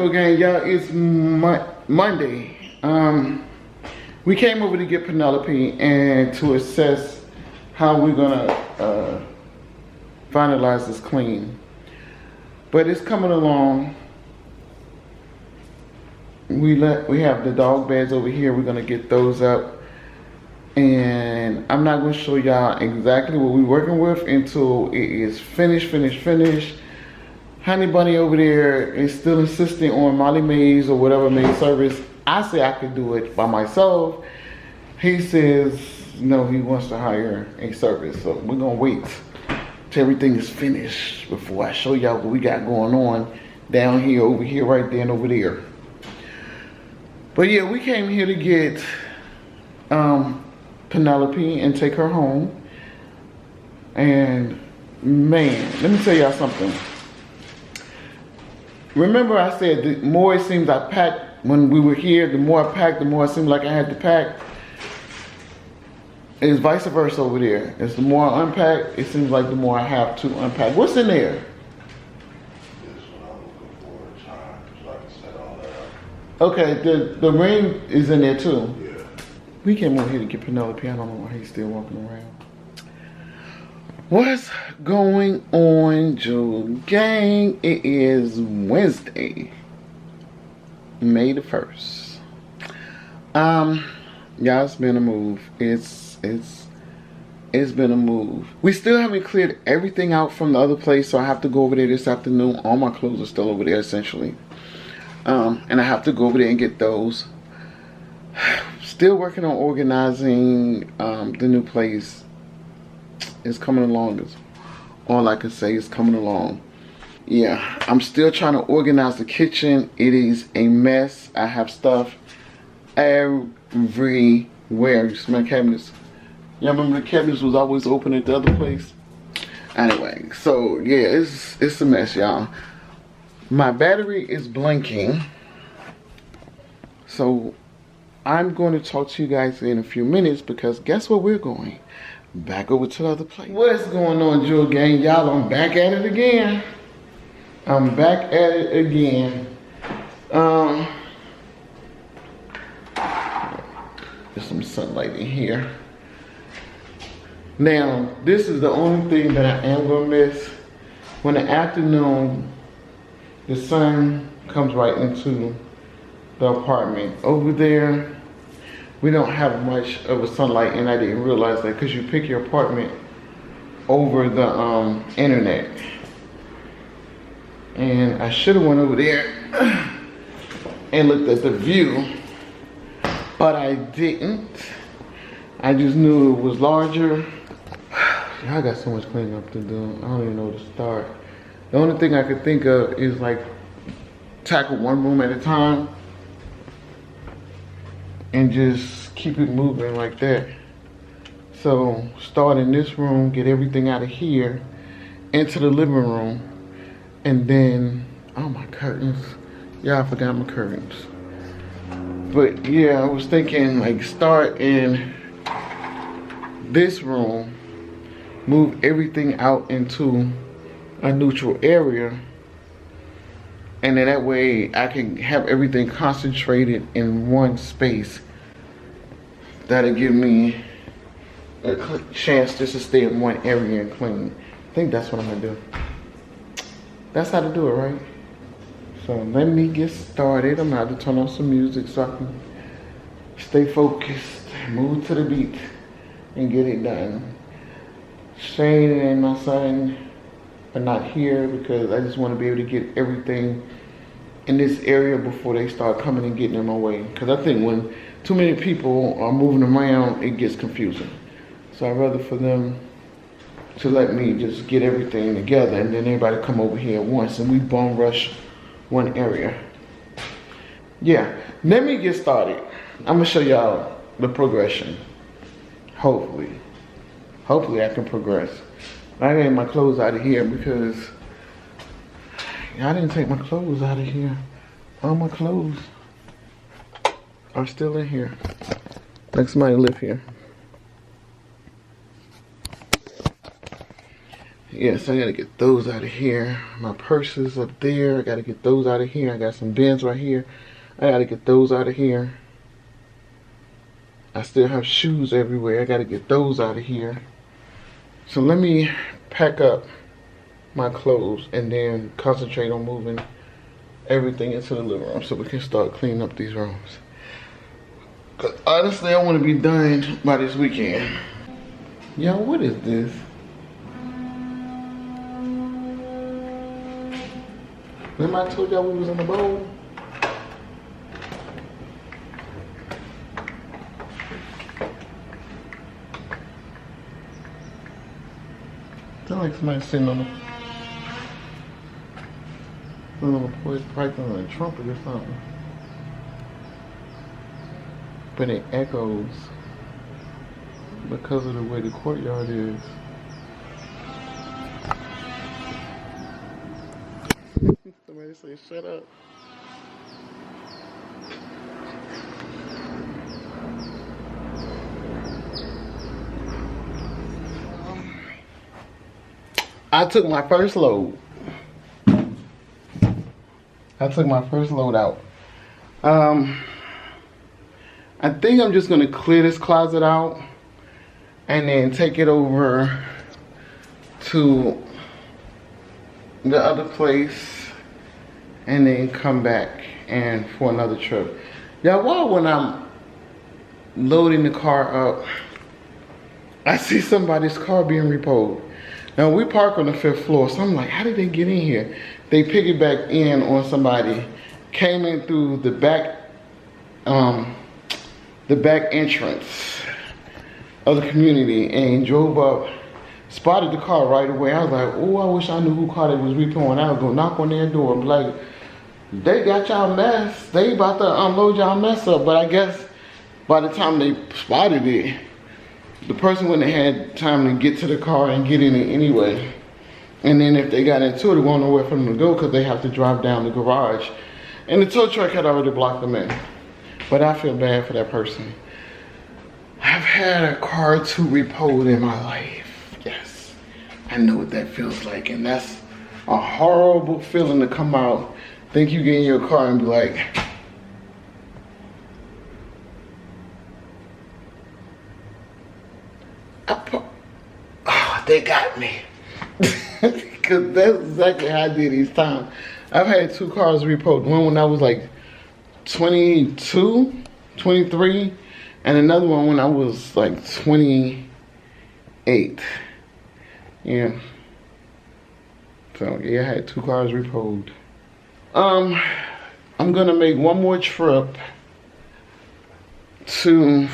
Joe Gang? Y'all, it's Monday. We came over to get Penelope and to assess how we're gonna finalize this clean. But it's coming along. We have the dog beds over here. We're gonna get those up, and I'm not gonna show y'all exactly what we're working with until it is finished. Honey Bunny over there is still insisting on Molly Mays or whatever maid service. I say I could do it by myself. He says no, he wants to hire a service. So we're gonna wait till everything is finished before I show y'all what we got going on down here, over here, right there, and over there. But yeah, we came here to get Penelope and take her home. And man, let me tell y'all something. Remember I said the more it seems I packed when we were here, the more I packed, the more it seemed like I had to pack. It's vice versa over there. It's the more I unpack, it seems like the more I have to unpack. What's in there? Okay, the ring is in there too. Yeah. We came over here to get Penelope. I don't know why he's still walking around. What's going on, Joe Gang? It is Wednesday, May the 1st. Y'all, it's been a move. It's been a move. We still haven't cleared everything out from the other place, so I have to go over there this afternoon. All my clothes are still over there, essentially. And I have to go over there and get those. Still working on organizing the new place. It's coming along. Is all I can say. Is coming along. Yeah, I'm still trying to organize the kitchen. It is a mess. I have stuff everywhere. You see my cabinets? Y'all remember the cabinets was always open at the other place? Anyway, so yeah, it's a mess, y'all. My battery is blinking, so I'm going to talk to you guys in a few minutes, because guess where we're going? Back over to the other place. What's going on, Joe Gang? Y'all, I'm back at it again. There's some sunlight in here. Now, this is the only thing that I am gonna miss. When the afternoon, the sun comes right into the apartment. Over there, we don't have much of a sunlight, and I didn't realize that because you pick your apartment over the internet. And I should have went over there and looked at the view, but I didn't. I just knew it was larger. I got so much cleaning up to do. I don't even know where to start. The only thing I could think of is like tackle one room at a time and just keep it moving like that. So start in this room, get everything out of here into the living room, and then, oh, my curtains. Yeah, I forgot my curtains. But yeah, I was thinking like start in this room, move everything out into a neutral area, and then that way I can have everything concentrated in one space. That'll give me a chance just to stay in one area and clean. I think that's what I'm gonna do. That's how to do it, right? So let me get started. I'm gonna have to turn on some music so I can stay focused, move to the beat, and get it done. Shane and my son are not here because I just want to be able to get everything in this area before they start coming and getting in my way. Because I think when too many people are moving around, it gets confusing. So I'd rather for them to let me just get everything together, and then everybody come over here at once and we bum rush one area. Yeah, let me get started. I'm gonna show y'all the progression. Hopefully I can progress. I got my clothes out of here because I didn't take my clothes out of here. All my clothes are still in here. Like somebody live here. Yeah, so I gotta get those out of here. My purses up there, I gotta get those out of here. I got some bins right here. I gotta get those out of here. I still have shoes everywhere. I gotta get those out of here. So let me pack up my clothes and then concentrate on moving everything into the living room so we can start cleaning up these rooms. Cause honestly, I want to be done by this weekend. Yo, what is this? Remember I told y'all we was in the bowl? Sound like somebody sitting on the porch practicing on a trumpet or something. But it echoes because of the way the courtyard is. Somebody say, shut up. I took my first load. Out. I think I'm just gonna clear this closet out and then take it over to the other place and then come back and for another trip. Now, why when I'm loading the car up, I see somebody's car being repoed. Now we park on the 5th floor, so I'm like, how did they get in here? They piggybacked in on somebody, came in through the back entrance of the community and drove up, spotted the car right away. I was like, oh, I wish I knew who car they was repoing. I was gonna knock on their door and be like, they got y'all mess. They about to unload y'all mess up. But I guess by the time they spotted it, the person wouldn't have had time to get to the car and get in it anyway. And then if they got into it, it won't know where for them to go because they have to drive down the garage. And the tow truck had already blocked them in. But I feel bad for that person. I've had a car or two repoed in my life. Yes, I know what that feels like. And that's a horrible feeling to come out, think you get in your car and be like, oh, they got me. Because that's exactly how I did each time. I've had 2 cars repoed. One when I was like 22, 23, and another one when I was like 28. Yeah. So yeah, I had 2 cars repoed. I'm gonna make one more trip to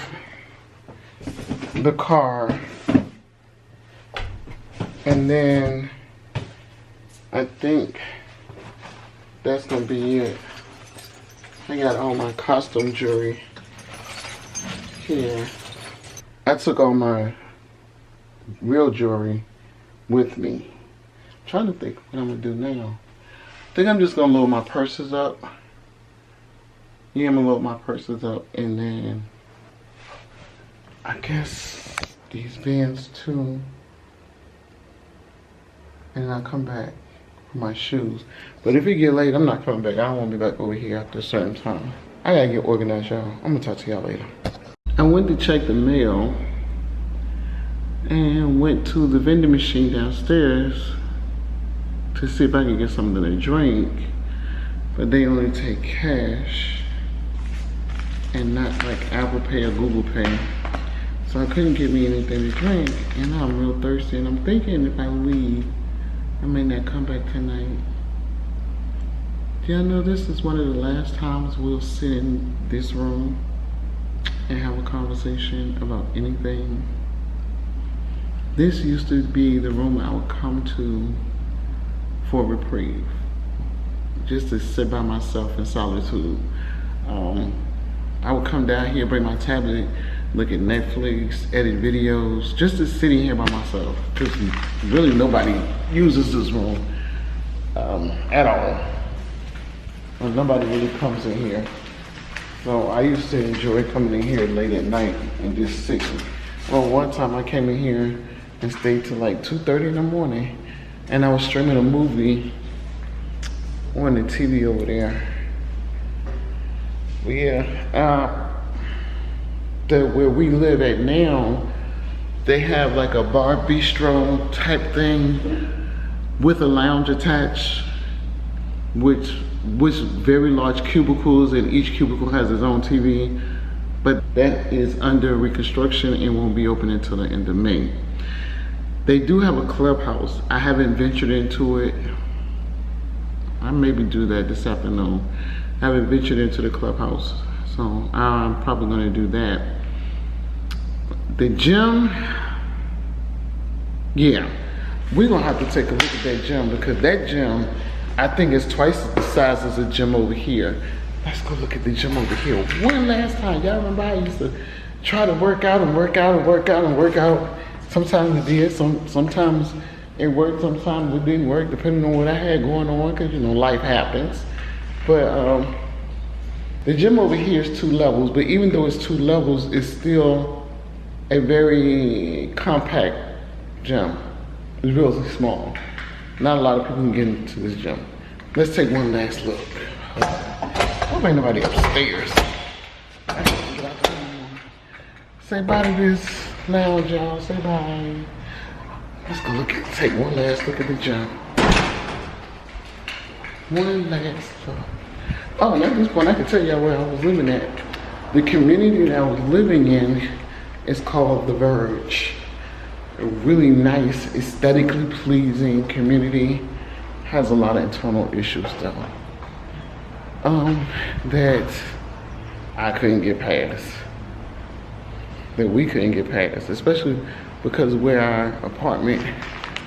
the car, and then I think that's gonna be it. I got all my costume jewelry here. I took all my real jewelry with me. I'm trying to think what I'm gonna do now. I think I'm just gonna load my purses up. Yeah, I'm gonna load my purses up, and then I guess these bins too. And I'll come back for my shoes. But if it get late, I'm not coming back. I don't want to be back over here after a certain time. I gotta get organized, y'all. I'm gonna talk to y'all later. I went to check the mail and went to the vending machine downstairs to see if I could get something to drink. But they only take cash and not like Apple Pay or Google Pay. So I couldn't get me anything to drink, and I'm real thirsty, and I'm thinking if I leave, I may not come back tonight. Do y'all know this is one of the last times we'll sit in this room and have a conversation about anything? This used to be the room I would come to for reprieve, just to sit by myself in solitude. I would come down here, bring my tablet, look at Netflix, edit videos, just to sit in here by myself. Because really nobody uses this room at all. Well, nobody really comes in here. So I used to enjoy coming in here late at night and just sitting. Well, one time I came in here and stayed till like 2:30 in the morning. and I was streaming a movie on the TV over there. But yeah, where we live at now, they have like a bar bistro type thing with a lounge attached, which very large cubicles, and each cubicle has its own TV. But that is under reconstruction and won't be open until the end of May. They do have a clubhouse. I haven't ventured into it. I maybe do that this afternoon. I haven't ventured into the clubhouse, so I'm probably gonna do that. The gym, yeah, we're gonna have to take a look at that gym, because that gym, I think, is twice the size as the gym over here. Let's go look at the gym over here one last time. Y'all remember I used to try to work out and work out and work out and work out. Sometimes it did, sometimes it worked, sometimes it didn't work, depending on what I had going on, because you know, life happens. But the gym over here is 2 levels, but even though it's 2 levels, it's still a very compact gym. It's really small. Not a lot of people can get into this gym. Let's take one last look. Hope ain't nobody upstairs. Say bye to this lounge, y'all. Say bye. Let's go take one last look at the gym. One last look. Oh, and at this point, I can tell y'all where I was living at. The community that I was living in is called The Verge. A really nice, aesthetically pleasing community. Has a lot of internal issues though. That I couldn't get past. That we couldn't get past, especially because where our apartment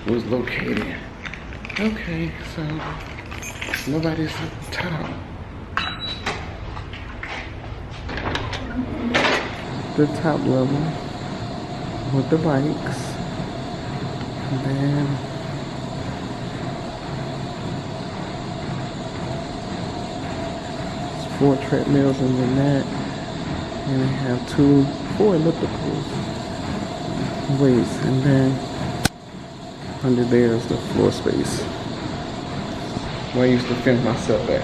was located. Okay, so nobody's at the top. The top level with the bikes, and then it's 4 treadmills in the net, and we have 4 elliptical weights, and then under there is the floor space where I used to film myself at.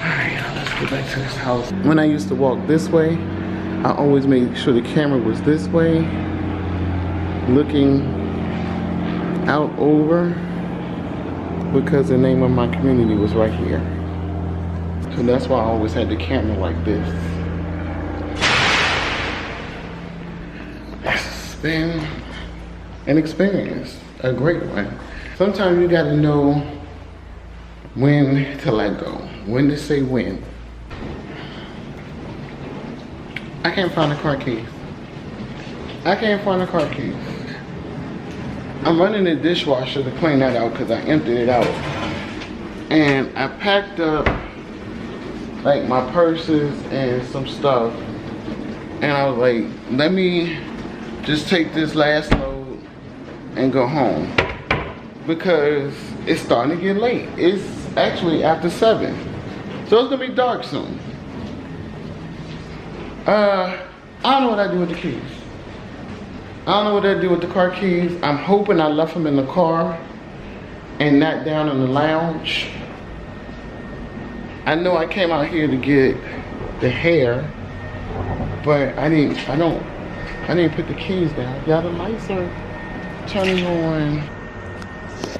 Alright, let's get back to this house. When I used to walk this way, I always made sure the camera was this way, looking out over, because the name of my community was right here. So that's why I always had the camera like this. It's been an experience, a great one. Sometimes you gotta know when to let go, when to say when. I can't find the car keys. I can't find the car keys. I'm running the dishwasher to clean that out because I emptied it out. And I packed up like my purses and some stuff. And I was like, let me just take this last load and go home. Because it's starting to get late. It's actually after 7. So it's gonna be dark soon. I don't know what I do with the keys. I don't know what I do with the car keys. I'm hoping I left them in the car and not down in the lounge. I know I came out here to get the hair, but I didn't put the keys down. Y'all, the lights are turning on.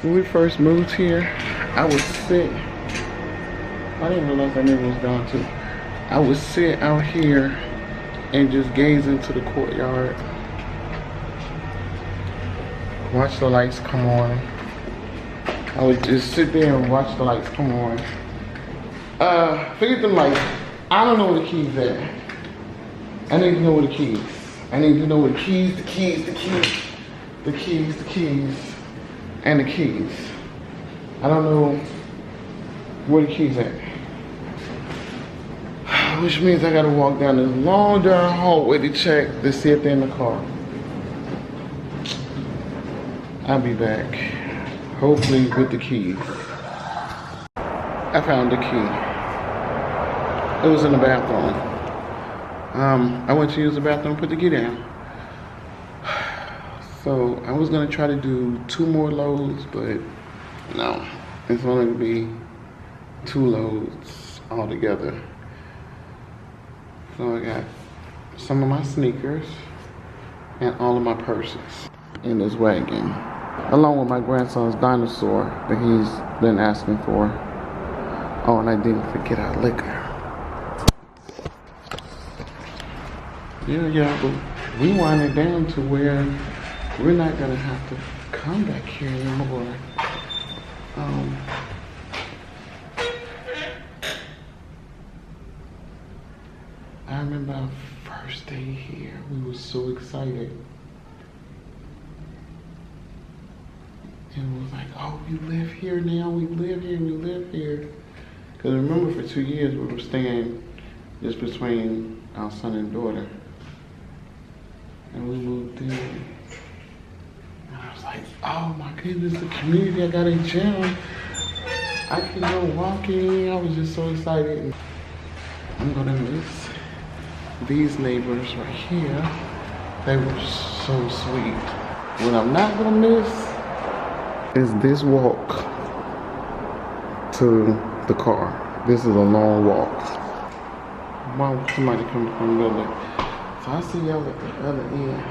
When we first moved here, I would sit. I didn't realize that neighbor was gone too. I would sit out here and just gaze into the courtyard. Watch the lights come on. I would just sit there and watch the lights come on. Forget them lights. I don't know where the keys at. I need to know where the keys. I need to know where the keys, and the keys. I don't know where the keys at. Which means I gotta walk down this long darn hallway to check to see if they're in the car. I'll be back, hopefully with the keys. I found the key. It was in the bathroom. I went to use the bathroom, put the key down. So I was gonna try to do 2 more loads, but no, it's only gonna be 2 loads altogether. So I got some of my sneakers and all of my purses in this wagon, along with my grandson's dinosaur that he's been asking for. Oh, and I didn't forget our liquor. Yeah, but we wind it down to where we're not gonna have to come back here anymore. I remember our first day here, we were so excited. And it was like, oh, we live here now, we live here, we live here. Because remember, for 2 years, we were staying just between our son and daughter. And we moved in. And I was like, oh my goodness, the community, I got a gym. I can go walking. I was just so excited. I'm gonna miss these neighbors right here. They were so sweet. What I'm not gonna miss is this walk to the car. This is a long walk. Why would somebody come from the building? So I see y'all at the other end.